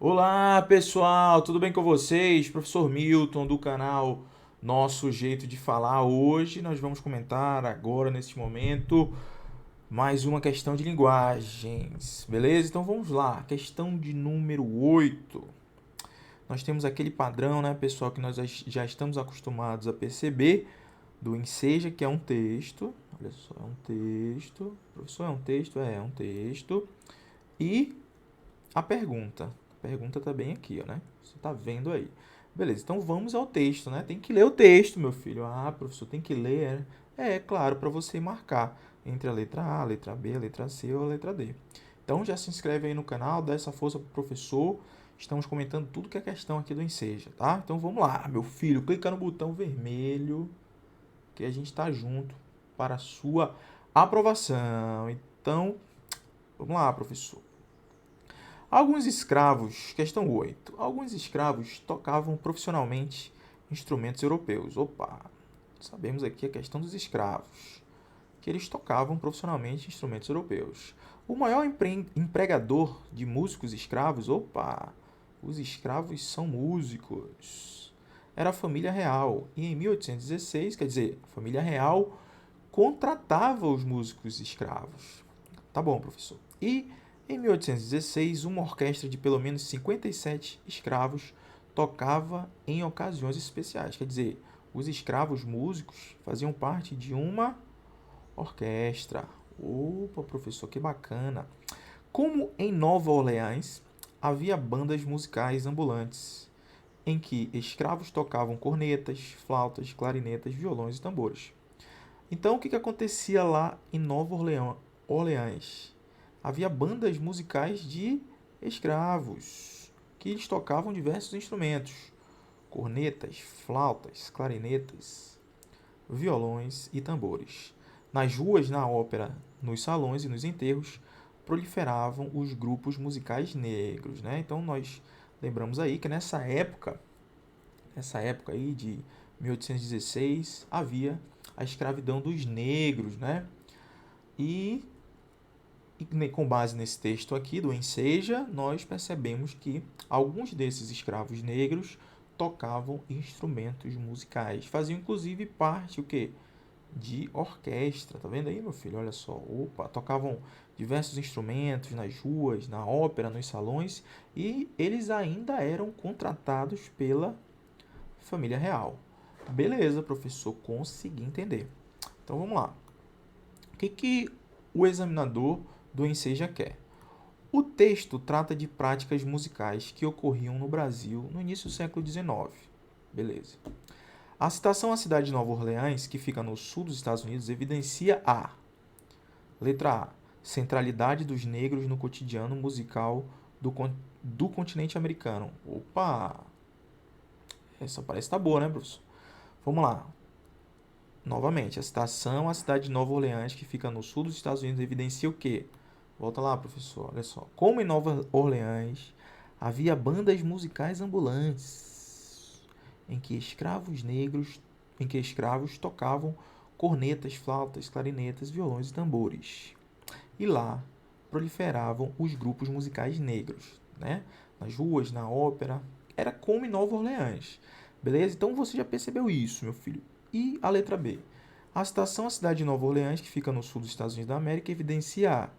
Olá pessoal, tudo bem com vocês? Professor Milton do canal Nosso Jeito de Falar. Hoje nós vamos comentar agora, neste momento, mais uma questão de linguagens, beleza? Então vamos lá, questão de número 8. Nós temos aquele padrão, né, pessoal, que nós já estamos acostumados a perceber do enseja, que é um texto. Olha só, é um texto. Professor, é um texto? É um texto. E a pergunta. A pergunta tá bem aqui, ó, né? Você tá vendo aí. Beleza, então vamos ao texto, né? Tem que ler o texto, meu filho. Ah, professor, tem que ler. É claro, para você marcar entre a letra A, a letra B, a letra C ou a letra D. Então já se inscreve aí no canal, dá essa força pro professor. Estamos comentando tudo que é questão aqui do Enseja, tá? Então vamos lá, meu filho. Clica no botão vermelho que a gente tá junto para a sua aprovação. Então, vamos lá, professor. Alguns escravos, questão 8. Alguns escravos tocavam profissionalmente instrumentos europeus. Opa, sabemos aqui a questão dos escravos, que eles tocavam profissionalmente instrumentos europeus. O maior empregador de músicos escravos, opa, os escravos são músicos. Era a família real. E em 1816, quer dizer, a família real contratava os músicos escravos. Tá bom, professor. E em 1816, uma orquestra de pelo menos 57 escravos tocava em ocasiões especiais. Quer dizer, os escravos músicos faziam parte de uma orquestra. Opa, professor, que bacana. Como em Nova Orleans, havia bandas musicais ambulantes, em que escravos tocavam cornetas, flautas, clarinetas, violões e tambores. Então, o que acontecia lá em Nova Orleans? Havia bandas musicais de escravos, que eles tocavam diversos instrumentos, cornetas, flautas, clarinetas, violões e tambores. Nas ruas, na ópera, nos salões e nos enterros, proliferavam os grupos musicais negros, né? Então nós lembramos aí que nessa época aí de 1816, havia a escravidão dos negros, né? E com base nesse texto aqui do Enseja, nós percebemos que alguns desses escravos negros tocavam instrumentos musicais, faziam inclusive parte o quê? De orquestra, tá vendo aí, meu filho? Olha só, opa, tocavam diversos instrumentos nas ruas, na ópera, nos salões, e eles ainda eram contratados pela família real. Beleza, professor, consegui entender. Então vamos lá. O que o examinador do Enseja quer? O texto trata de práticas musicais que ocorriam no Brasil no início do século XIX. Beleza. A citação à cidade de Nova Orleans, que fica no sul dos Estados Unidos, evidencia a letra A, centralidade dos negros no cotidiano musical do continente americano. Opa! Essa parece estar boa, né, professor? Vamos lá. Novamente, a citação à cidade de Nova Orleans, que fica no sul dos Estados Unidos, evidencia o quê? Volta lá, professor, olha só. Como em Nova Orleans havia bandas musicais ambulantes, em que escravos tocavam cornetas, flautas, clarinetas, violões e tambores. E lá proliferavam os grupos musicais negros, né? Nas ruas, na ópera. Era como em Nova Orleans. Beleza? Então você já percebeu isso, meu filho. E a letra B? A citação à cidade de Nova Orleans, que fica no sul dos Estados Unidos da América, evidencia a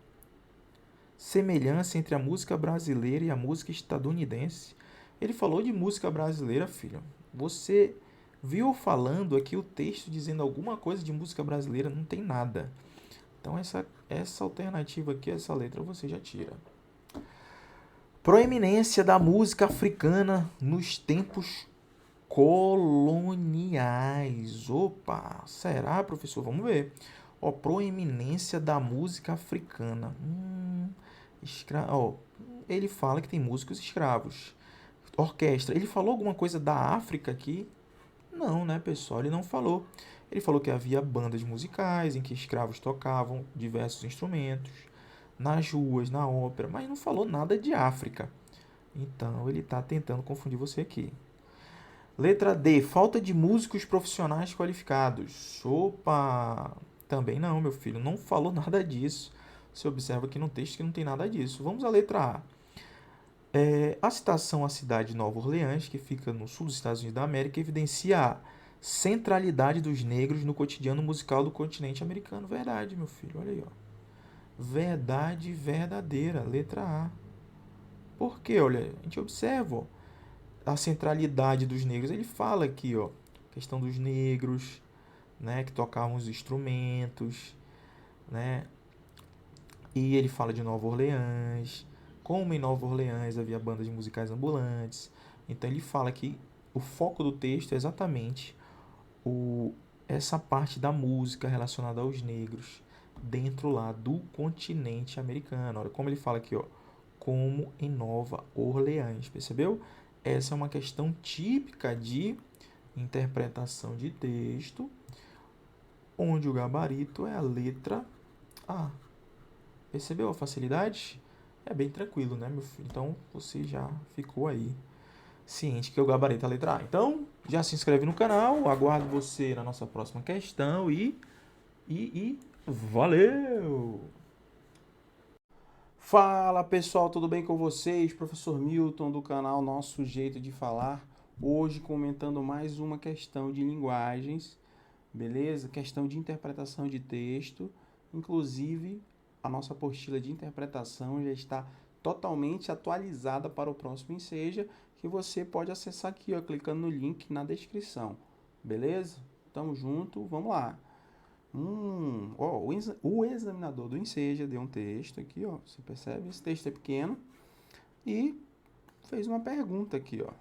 semelhança entre a música brasileira e a música estadunidense. Ele falou de música brasileira, filho. Você viu falando aqui o texto dizendo alguma coisa de música brasileira? Não tem nada. Então essa alternativa aqui, essa letra, você já tira. Proeminência da música africana nos tempos coloniais. Opa, será, professor? Vamos ver. Ó, proeminência da música africana. Ó, ele fala que tem músicos escravos. Orquestra. Ele falou alguma coisa da África aqui? Não, né, pessoal? Ele não falou. Ele falou que havia bandas musicais em que escravos tocavam diversos instrumentos, nas ruas, na ópera, mas não falou nada de África. Então ele está tentando confundir você aqui. Letra D, falta de músicos profissionais qualificados. Opa! Também não, meu filho, não falou nada disso. Você observa aqui no texto que não tem nada disso. Vamos à letra A. A citação à cidade de Nova Orleans, que fica no sul dos Estados Unidos da América, evidencia a centralidade dos negros no cotidiano musical do continente americano. Verdade, meu filho, olha aí, ó. Verdade verdadeira, letra A. Por quê? Olha, a gente observa, ó, a centralidade dos negros. Ele fala aqui, ó, questão dos negros, né, que tocavam os instrumentos, né? E ele fala de Nova Orleans, como em Nova Orleans havia bandas musicais ambulantes. Então ele fala que o foco do texto é exatamente o, essa parte da música relacionada aos negros dentro lá do continente americano. Olha como ele fala aqui, ó, como em Nova Orleans, percebeu? Essa é uma questão típica de interpretação de texto, onde o gabarito é a letra A. Percebeu a facilidade? É bem tranquilo, né, meu filho? Então você já ficou aí ciente que o gabarito é a letra A. Então, já se inscreve no canal, aguardo você na nossa próxima questão e valeu! Fala pessoal, tudo bem com vocês? Professor Milton do canal Nosso Jeito de Falar. Hoje comentando mais uma questão de linguagens, beleza? Questão de interpretação de texto. Inclusive, a nossa apostila de interpretação já está totalmente atualizada para o próximo Enseja, que você pode acessar aqui, ó, clicando no link na descrição. Beleza? Tamo junto, vamos lá. Ó, o examinador do Enseja deu um texto aqui, ó. Você percebe? Esse texto é pequeno e fez uma pergunta aqui, ó.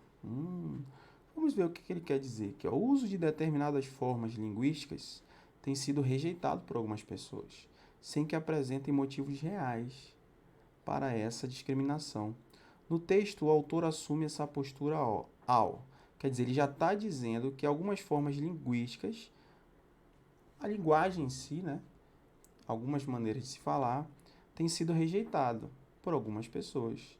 Vamos ver o que ele quer dizer aqui, ó. O uso de determinadas formas linguísticas tem sido rejeitado por algumas pessoas, sem que apresentem motivos reais para essa discriminação. No texto, o autor assume essa postura ao. Quer dizer, ele já está dizendo que algumas formas linguísticas, a linguagem em si, né? Algumas maneiras de se falar, tem sido rejeitado por algumas pessoas,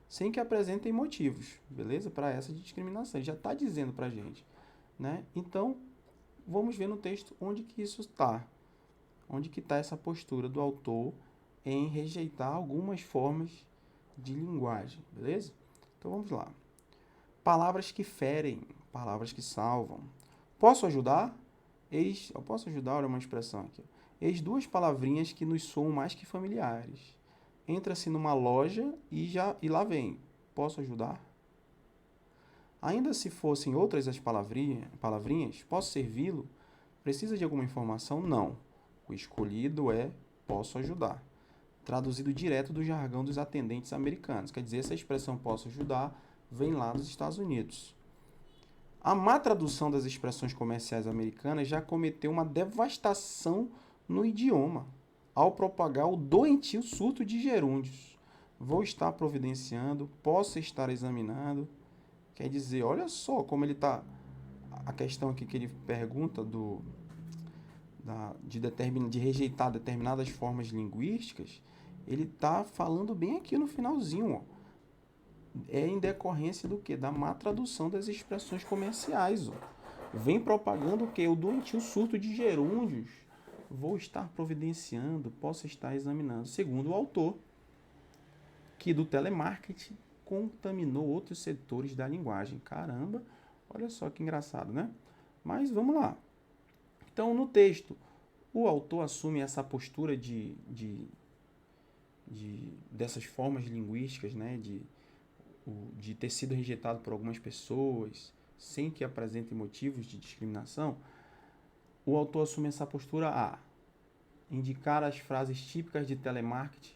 sem que apresentem motivos, beleza? Para essa discriminação. Ele já está dizendo para a gente, né? Então, vamos ver no texto onde que isso está. Onde que está essa postura do autor em rejeitar algumas formas de linguagem, beleza? Então, vamos lá. Palavras que ferem, palavras que salvam. Posso ajudar? Eu posso ajudar, olha uma expressão aqui. Eis duas palavrinhas que nos soam mais que familiares. Entra-se numa loja e lá vem. Posso ajudar? Ainda se fossem outras as palavrinhas, posso servi-lo? Precisa de alguma informação? Não. O escolhido é posso ajudar. Traduzido direto do jargão dos atendentes americanos. Quer dizer, essa expressão posso ajudar vem lá dos Estados Unidos. A má tradução das expressões comerciais americanas já cometeu uma devastação no idioma, ao propagar o doentio surto de gerúndios. Vou estar providenciando, posso estar examinando. Quer dizer, olha só como ele está. A questão aqui que ele pergunta de rejeitar determinadas formas linguísticas, ele está falando bem aqui no finalzinho, ó. É em decorrência do que? Da má tradução das expressões comerciais. Ó. Vem propagando o que? O doentio surto de gerúndios. Vou estar providenciando, posso estar examinando. Segundo o autor, que do telemarketing contaminou outros setores da linguagem. Caramba, olha só que engraçado, né? Mas vamos lá. Então, no texto, o autor assume essa postura dessas formas linguísticas, né? De ter sido rejeitado por algumas pessoas, sem que apresentem motivos de discriminação, o autor assume essa postura a indicar as frases típicas de telemarketing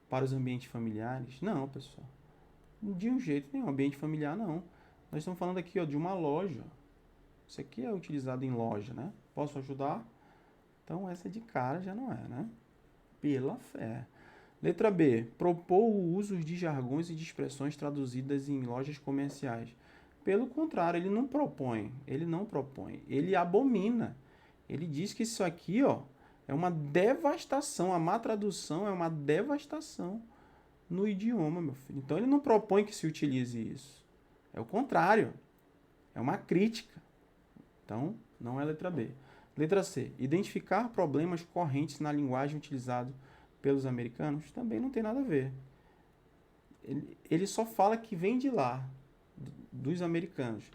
para os ambientes familiares. Não, pessoal. De um jeito nenhum. Ambiente familiar, não. Nós estamos falando aqui, ó, de uma loja. Isso aqui é utilizado em loja, né? Posso ajudar? Então, essa de cara já não é, né? Pela fé. Letra B. Propor o uso de jargões e de expressões traduzidas em lojas comerciais. Pelo contrário, ele não propõe. Ele abomina. Ele diz que isso aqui, ó, é uma devastação. A má tradução é uma devastação no idioma, meu filho. Então, ele não propõe que se utilize isso. É o contrário. É uma crítica. Então, não é letra B. Letra C. Identificar problemas correntes na linguagem utilizada pelos americanos também não tem nada a ver. ele só fala que vem de lá, dos americanos.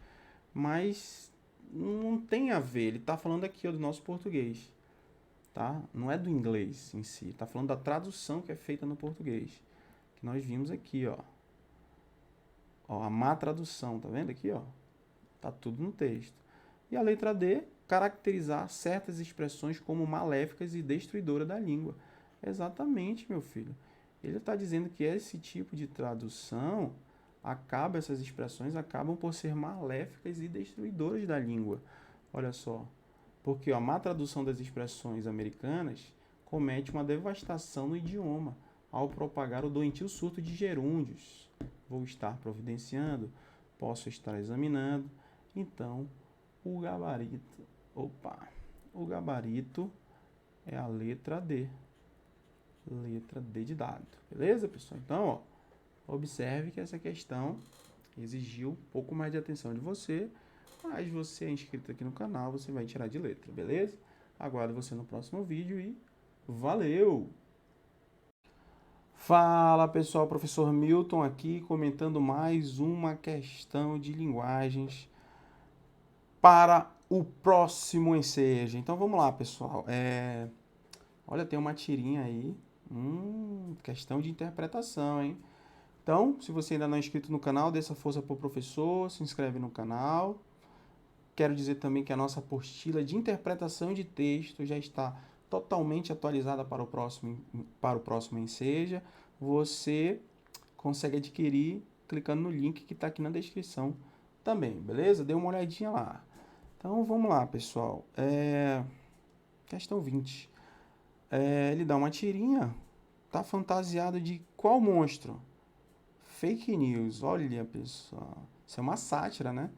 Mas não tem a ver. Ele está falando aqui ó, do nosso português. Tá? Não é do inglês em si. Está falando da tradução que é feita no português. Que nós vimos aqui, ó. Ó, a má tradução, tá vendo aqui, ó? Tá tudo no texto. E a letra D, caracterizar certas expressões como maléficas e destruidoras da língua. Exatamente, meu filho. Ele está dizendo que esse tipo de tradução essas expressões acabam por ser maléficas e destruidoras da língua. Olha só. Porque ó, a má tradução das expressões americanas comete uma devastação no idioma ao propagar o doentio surto de gerúndios. Vou estar providenciando, posso estar examinando. Então, o gabarito é a letra D. Letra D de dado. Beleza, pessoal? Então, ó, observe que essa questão exigiu um pouco mais de atenção de você, mas você é inscrito aqui no canal, você vai tirar de letra, beleza? Aguardo você no próximo vídeo e valeu! Fala pessoal, professor Milton aqui comentando mais uma questão de linguagens para o próximo ensejo. Então vamos lá, pessoal. Olha, tem uma tirinha aí. Questão de interpretação, hein? Então, se você ainda não é inscrito no canal, dê essa força pro professor, se inscreve no canal. Quero dizer também que a nossa apostila de interpretação de texto já está totalmente atualizada para o próximo Enseja. Você consegue adquirir clicando no link que está aqui na descrição também, beleza? Dê uma olhadinha lá. Então, vamos lá, pessoal. Questão 20. Ele dá uma tirinha, tá fantasiado de qual monstro? Fake news. Olha, pessoal. Isso é uma sátira, né?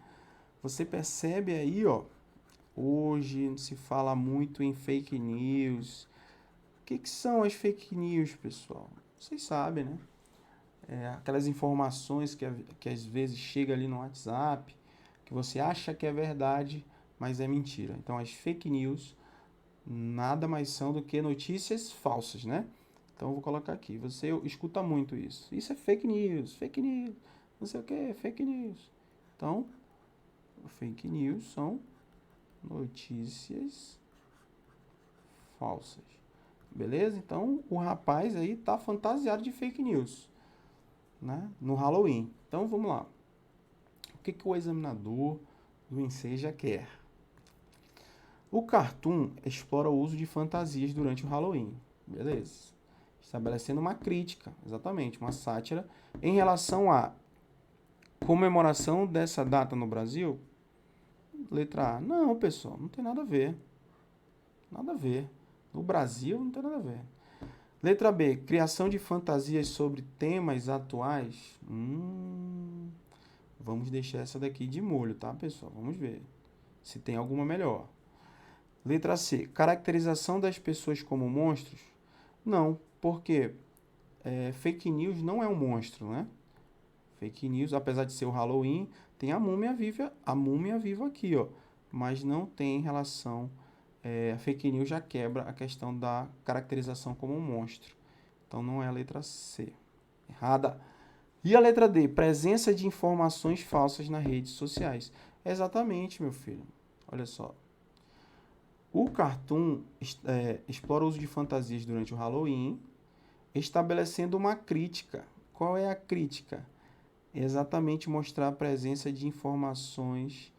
Você percebe aí, ó. Hoje se fala muito em fake news. O que são as fake news, pessoal? Vocês sabem, né? Aquelas informações que às vezes chega ali no WhatsApp, que você acha que é verdade, mas é mentira. Então, as fake news nada mais são do que notícias falsas, né? Então, eu vou colocar aqui. Você escuta muito isso. Isso é fake news, não sei o que, fake news. Então, fake news são notícias falsas. Beleza? Então, o rapaz aí tá fantasiado de fake news, né? No Halloween. Então, vamos lá. O que o examinador do Enseja quer? O cartoon explora o uso de fantasias durante o Halloween. Beleza? Estabelecendo uma crítica, exatamente, uma sátira, em relação à comemoração dessa data no Brasil. Letra A. Não, pessoal, não tem nada a ver. Nada a ver. No Brasil não tem nada a ver. Letra B. Criação de fantasias sobre temas atuais. Vamos deixar essa daqui de molho, tá, pessoal? Vamos ver se tem alguma melhor. Letra C. Caracterização das pessoas como monstros. Não, porque fake news não é um monstro, né? Fake news, apesar de ser o Halloween, tem a múmia viva aqui, ó. Mas não tem relação. A fake news já quebra a questão da caracterização como um monstro. Então não é a letra C. Errada. E a letra D? Presença de informações falsas nas redes sociais. Exatamente, meu filho. Olha só. O cartoon explora o uso de fantasias durante o Halloween, estabelecendo uma crítica. Qual é a crítica? Exatamente mostrar a presença de informações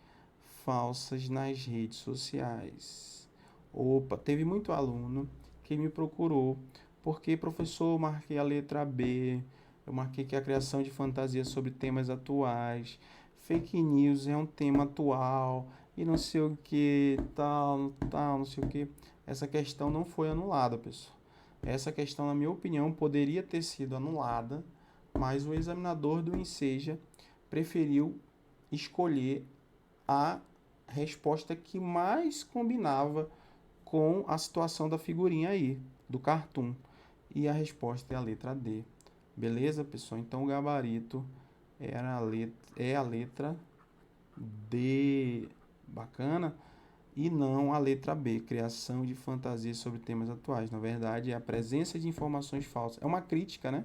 falsas nas redes sociais. Opa, teve muito aluno que me procurou, porque, professor, eu marquei a letra B, eu marquei que a criação de fantasias sobre temas atuais, fake news é um tema atual, e não sei o que, tal, não sei o que. Essa questão não foi anulada, pessoal. Essa questão, na minha opinião, poderia ter sido anulada, mas o examinador do Enseja preferiu escolher a resposta que mais combinava com a situação da figurinha aí, do cartoon. E a resposta é a letra D. Beleza, pessoal? Então, o gabarito é a letra D. Bacana? E não a letra B, criação de fantasias sobre temas atuais. Na verdade, é a presença de informações falsas. É uma crítica, né?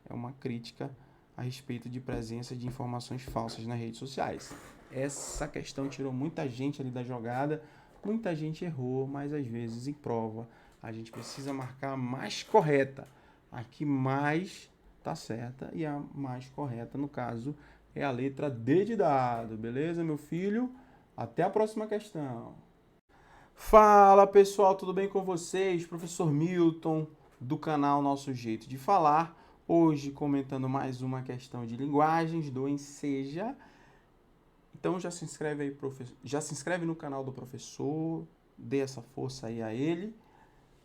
É uma crítica a respeito de presença de informações falsas nas redes sociais. Essa questão tirou muita gente ali da jogada, muita gente errou, mas às vezes em prova a gente precisa marcar a mais correta, a que mais tá certa, e a mais correta, no caso, é a letra D de dado, beleza, meu filho? Até a próxima questão. Fala pessoal, tudo bem com vocês? Professor Milton, do canal Nosso Jeito de Falar, hoje comentando mais uma questão de linguagens do Enseja. Então já se inscreve aí, já se inscreve no canal do professor, dê essa força aí a ele.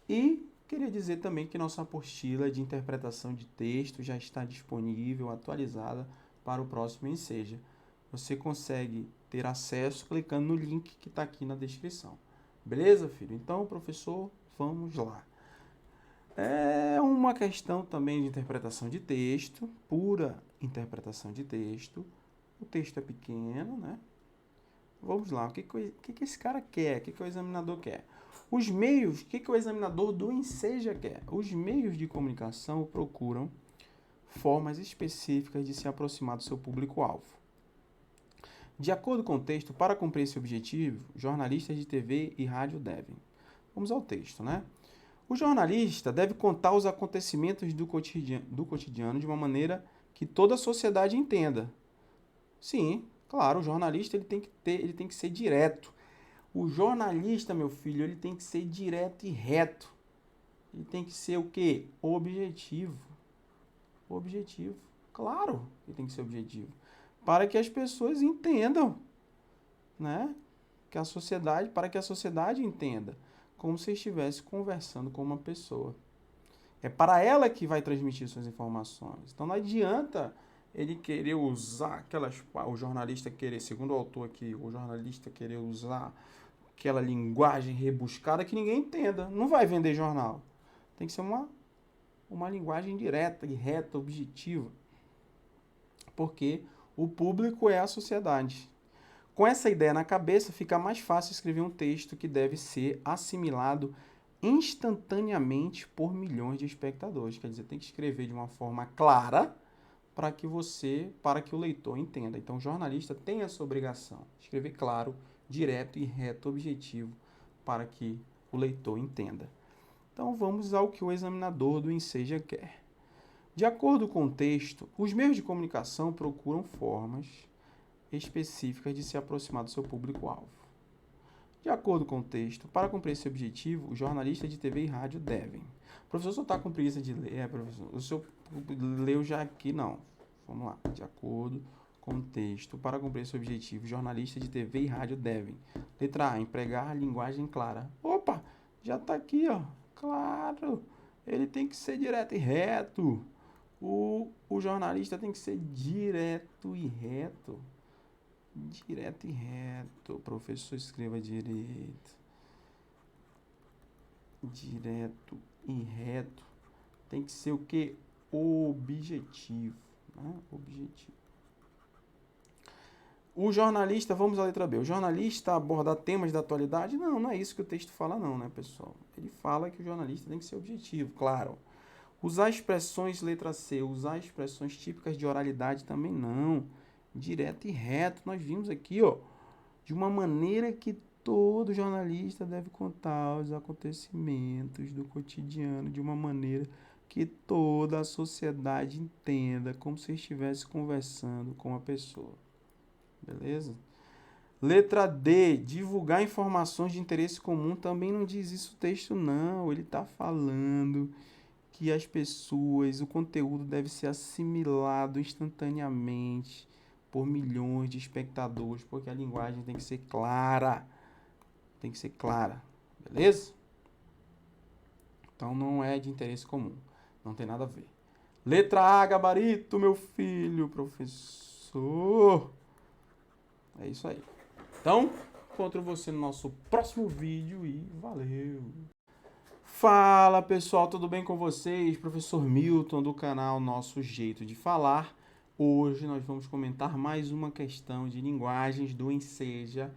E queria dizer também que nossa apostila de interpretação de texto já está disponível, atualizada para o próximo Enseja. Você consegue ter acesso clicando no link que está aqui na descrição. Beleza, filho? Então, professor, vamos lá. É uma questão também de interpretação de texto, pura interpretação de texto. O texto é pequeno, né? Vamos lá, o que esse cara quer? O que o examinador quer? Os meios, o que o examinador do Enseja quer? Os meios de comunicação procuram formas específicas de se aproximar do seu público-alvo. De acordo com o texto, para cumprir esse objetivo, jornalistas de TV e rádio devem. Vamos ao texto, né? O jornalista deve contar os acontecimentos do cotidiano de uma maneira que toda a sociedade entenda. Sim, claro, o jornalista ele tem que ser direto. O jornalista, meu filho, ele tem que ser direto e reto. Ele tem que ser o quê? Objetivo. Objetivo. Claro que tem que ser objetivo. Para que as pessoas entendam, né? Para que a sociedade entenda, como se estivesse conversando com uma pessoa. É para ela que vai transmitir suas informações. Então não adianta ele querer usar o jornalista querer, segundo o autor aqui, o jornalista querer usar aquela linguagem rebuscada que ninguém entenda. Não vai vender jornal. Tem que ser uma linguagem direta e reta, objetiva. Porque o público é a sociedade. Com essa ideia na cabeça, fica mais fácil escrever um texto que deve ser assimilado instantaneamente por milhões de espectadores. Quer dizer, tem que escrever de uma forma clara para que o leitor entenda. Então, o jornalista tem essa obrigação, escrever claro, direto e reto, objetivo, para que o leitor entenda. Então, vamos ao que o examinador do Enseja quer. De acordo com o texto, os meios de comunicação procuram formas específicas de se aproximar do seu público-alvo. De acordo com o texto, para cumprir esse objetivo, os jornalistas de TV e rádio devem. O professor só está com preguiça de ler, professor. O senhor leu já aqui, não. Vamos lá. De acordo com o texto, para cumprir esse objetivo, os jornalistas de TV e rádio devem. Letra A, empregar a linguagem clara. Opa, já está aqui, ó. Claro, ele tem que ser direto e reto. O jornalista tem que ser direto e reto. Direto e reto. Professor, escreva direito. Direto e reto. Tem que ser o quê? Objetivo. Né? Objetivo. O jornalista, vamos à letra B. O jornalista abordar temas da atualidade? Não, não é isso que o texto fala não, né, pessoal? Ele fala que o jornalista tem que ser objetivo, claro. Usar expressões, letra C, usar expressões típicas de oralidade também não. Direto e reto, nós vimos aqui, ó, de uma maneira que todo jornalista deve contar os acontecimentos do cotidiano de uma maneira que toda a sociedade entenda, como se estivesse conversando com a pessoa. Beleza? Letra D, divulgar informações de interesse comum, também não diz isso o texto não, ele está falando que as pessoas, o conteúdo deve ser assimilado instantaneamente por milhões de espectadores, porque a linguagem tem que ser clara. Tem que ser clara, beleza? Então não é de interesse comum, não tem nada a ver. Letra A, gabarito, meu filho, professor. É isso aí. Então, encontro você no nosso próximo vídeo e valeu! Fala pessoal, tudo bem com vocês? Professor Milton do canal Nosso Jeito de Falar. Hoje nós vamos comentar mais uma questão de linguagens do Enseja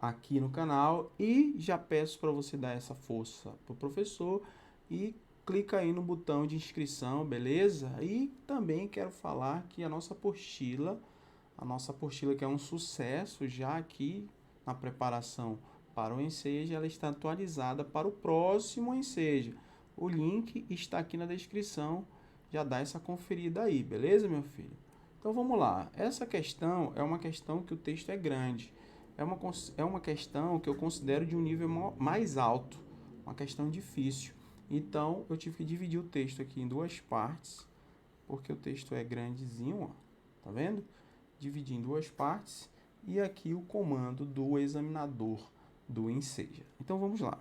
aqui no canal e já peço para você dar essa força para o professor e clica aí no botão de inscrição, beleza? E também quero falar que a nossa apostila que é um sucesso já aqui na preparação para o Enseja, ela está atualizada para o próximo Enseja. O link está aqui na descrição, já dá essa conferida aí, beleza, meu filho? Então vamos lá. Essa questão é uma questão que o texto é grande. É uma questão que eu considero de um nível mais alto, uma questão difícil. Então eu tive que dividir o texto aqui em duas partes, porque o texto é grandezinho, ó, tá vendo? Dividir em duas partes e aqui o comando do examinador do Enseja. Então vamos lá.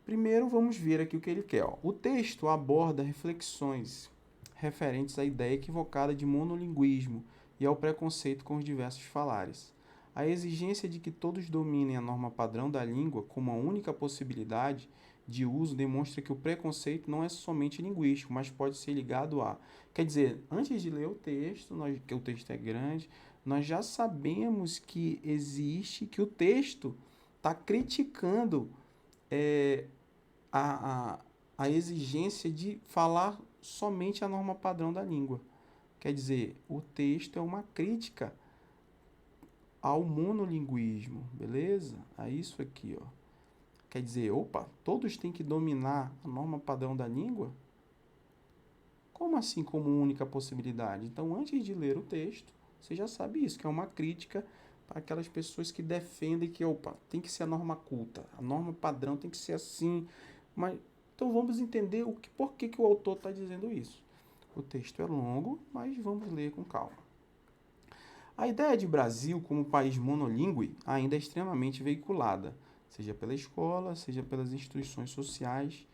Primeiro vamos ver aqui o que ele quer. Ó. O texto aborda reflexões referentes à ideia equivocada de monolinguismo e ao preconceito com os diversos falares. A exigência de que todos dominem a norma padrão da língua como a única possibilidade de uso demonstra que o preconceito não é somente linguístico, mas pode ser ligado a... Quer dizer, antes de ler o texto, que o texto é grande, nós já sabemos que existe, que o texto está criticando a exigência de falar somente a norma padrão da língua. Quer dizer, o texto é uma crítica ao monolinguismo, beleza? É isso aqui, ó. Quer dizer, opa, todos têm que dominar a norma padrão da língua? Como assim como única possibilidade? Então, antes de ler o texto, você já sabe isso, que é uma crítica para aquelas pessoas que defendem que, opa, tem que ser a norma culta, a norma padrão tem que ser assim. Mas, então, vamos entender por que o autor está dizendo isso. O texto é longo, mas vamos ler com calma. A ideia de Brasil como país monolíngue ainda é extremamente veiculada, seja pela escola, seja pelas instituições sociais,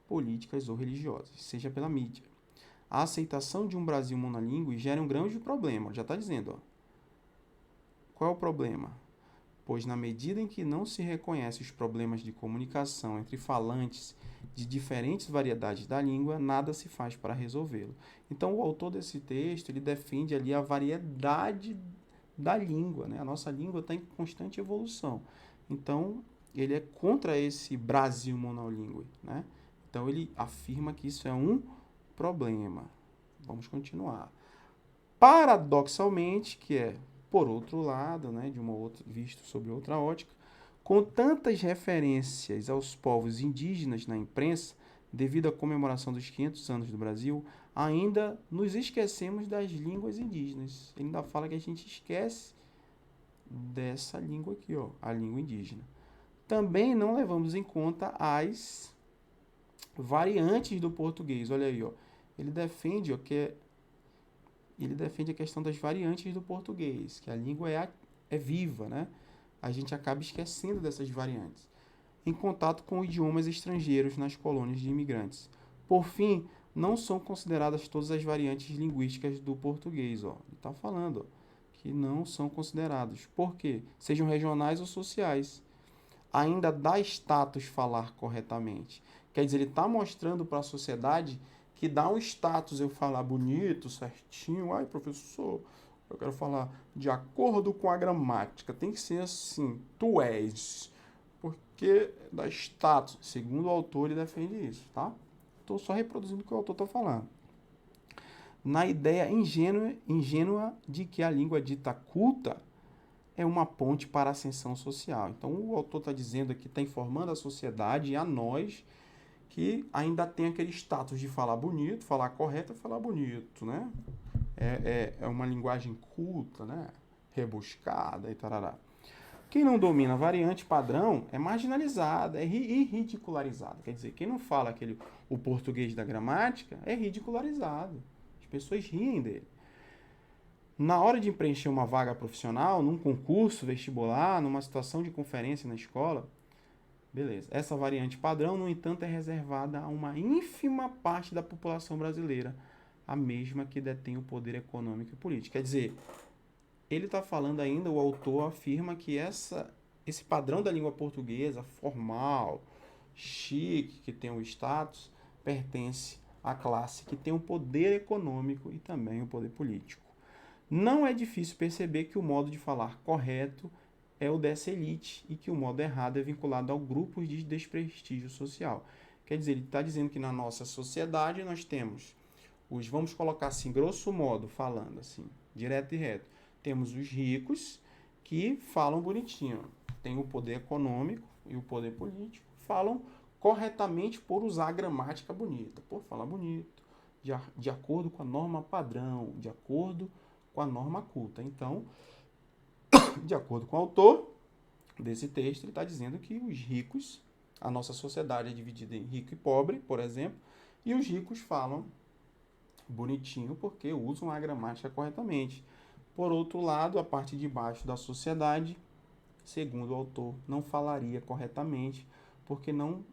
políticas ou religiosas, seja pela mídia. A aceitação de um Brasil monolíngue gera um grande problema, já está dizendo. Ó. Qual é o problema? Pois na medida em que não se reconhece os problemas de comunicação entre falantes de diferentes variedades da língua, nada se faz para resolvê-lo. Então, o autor desse texto, ele defende ali a variedade da língua, né? A nossa língua está em constante evolução. Então, ele é contra esse Brasil monolíngue, né? Então, ele afirma que isso é um problema. Vamos continuar. Paradoxalmente, que é por outro lado, né, visto sob outra ótica, com tantas referências aos povos indígenas na imprensa, devido à comemoração dos 500 anos do Brasil, ainda nos esquecemos das línguas indígenas. Ele ainda fala que a gente esquece dessa língua aqui, ó, a língua indígena. Também não levamos em conta as variantes do português. Olha aí, ó. Ele defende, ó, ele defende a questão das variantes do português, que a língua é viva, né? A gente acaba esquecendo dessas variantes, em contato com idiomas estrangeiros nas colônias de imigrantes. Por fim, não são consideradas todas as variantes linguísticas do português. Ó. Ele está falando que não são considerados. Por quê? Sejam regionais ou sociais. Ainda dá status falar corretamente. Quer dizer, ele está mostrando para a sociedade que dá um status eu falar bonito, certinho. Ai, professor, eu quero falar de acordo com a gramática. Tem que ser assim, tu és. Porque dá status. Segundo o autor, ele defende isso, tá? Estou só reproduzindo o que o autor está falando. Na ideia ingênua de que a língua dita culta é uma ponte para a ascensão social. Então, o autor está dizendo aqui, está informando a sociedade e a nós que ainda tem aquele status de falar bonito, falar correto e falar bonito, né? É uma linguagem culta, né? Rebuscada e tarará. Quem não domina a variante padrão é marginalizada, é ridicularizado. Quer dizer, quem não fala o português da gramática é ridicularizado. As pessoas riem dele. Na hora de preencher uma vaga profissional, num concurso vestibular, numa situação de conferência na escola, beleza. Essa variante padrão, no entanto, é reservada a uma ínfima parte da população brasileira, a mesma que detém o poder econômico e político. Quer dizer, ele está falando ainda, o autor afirma que esse padrão da língua portuguesa, formal, chique, que tem o status, pertence à classe que tem o poder econômico e também o poder político. Não é difícil perceber que o modo de falar correto é o dessa elite e que o modo errado é vinculado ao grupo de desprestígio social. Quer dizer, ele está dizendo que na nossa sociedade nós temos vamos colocar assim, grosso modo, falando assim, direto e reto, temos os ricos que falam bonitinho, tem o poder econômico e o poder político, falam corretamente por usar a gramática bonita, por falar bonito, de acordo com a norma padrão, de acordo com a norma culta. Então, de acordo com o autor desse texto, ele está dizendo que os ricos, a nossa sociedade é dividida em rico e pobre, por exemplo, e os ricos falam bonitinho porque usam a gramática corretamente. Por outro lado, a parte de baixo da sociedade, segundo o autor, não falaria corretamente porque não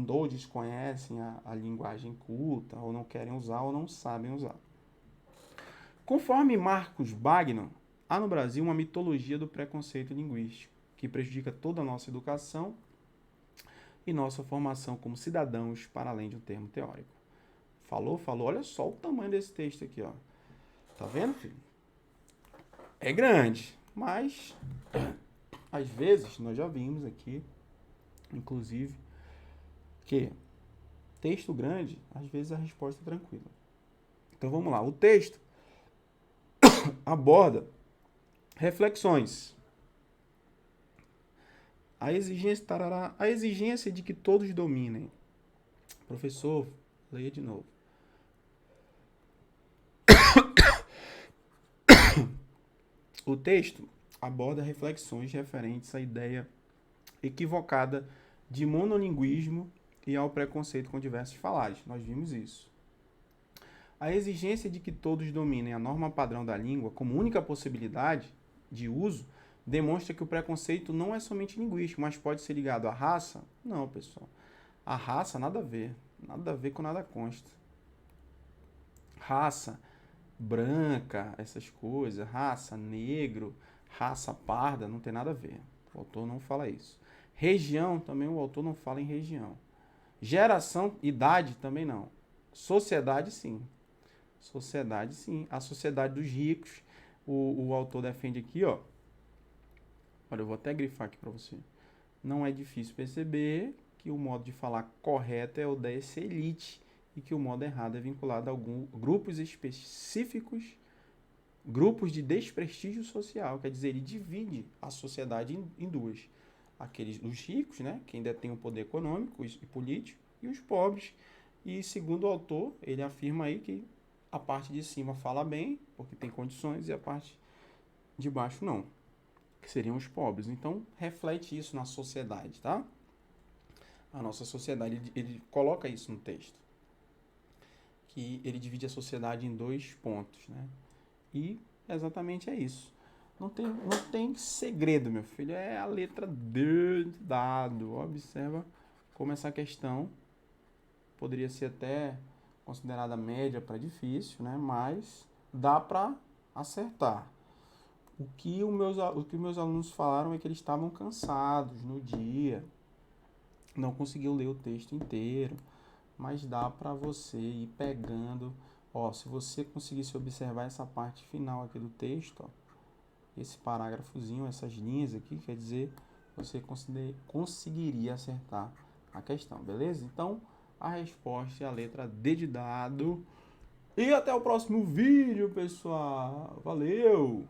ou desconhecem a linguagem culta, ou não querem usar, ou não sabem usar. Conforme Marcos Bagno, há no Brasil uma mitologia do preconceito linguístico, que prejudica toda a nossa educação e nossa formação como cidadãos, para além de um termo teórico. Falou, olha só o tamanho desse texto aqui, ó. Tá vendo, filho? É grande, mas às vezes nós já vimos aqui, inclusive, que texto grande, às vezes a resposta é tranquila. Então vamos lá, o texto aborda reflexões. A exigência de que todos dominem. Professor, leia de novo. O texto aborda reflexões referentes à ideia equivocada de monolinguismo e ao preconceito com diversos falares. Nós vimos isso. A exigência de que todos dominem a norma padrão da língua como única possibilidade de uso demonstra que o preconceito não é somente linguístico, mas pode ser ligado à raça? Não, pessoal. A raça, nada a ver com nada consta. Raça branca, essas coisas, raça negro, raça parda, não tem nada a ver. O autor não fala isso. Região, também o autor não fala em região. Geração, idade, também não. Sociedade, sim. Sociedade, sim. A sociedade dos ricos, o autor defende aqui, ó. Olha, eu vou até grifar aqui para você. Não é difícil perceber que o modo de falar correto é o dessa elite e que o modo errado é vinculado a alguns grupos específicos, grupos de desprestígio social. Quer dizer, ele divide a sociedade em duas. Os ricos, né, que ainda têm o poder econômico e político, e os pobres. E segundo o autor, ele afirma aí que a parte de cima fala bem, porque tem condições, e a parte de baixo não, que seriam os pobres. Então, reflete isso na sociedade, tá? A nossa sociedade, ele coloca isso no texto, que ele divide a sociedade em dois pontos, né? E exatamente é isso. Não tem segredo, meu filho. É a letra D de dado. Observa como essa questão poderia ser até considerada média para difícil, né? Mas dá para acertar. O que meus alunos falaram é que eles estavam cansados no dia, não conseguiu ler o texto inteiro, mas dá para você ir pegando. Ó, se você conseguisse observar essa parte final aqui do texto, ó, esse parágrafozinho, essas linhas aqui, quer dizer, você conseguiria acertar a questão, beleza? Então, a resposta é a letra D de dado. E até o próximo vídeo, pessoal. Valeu!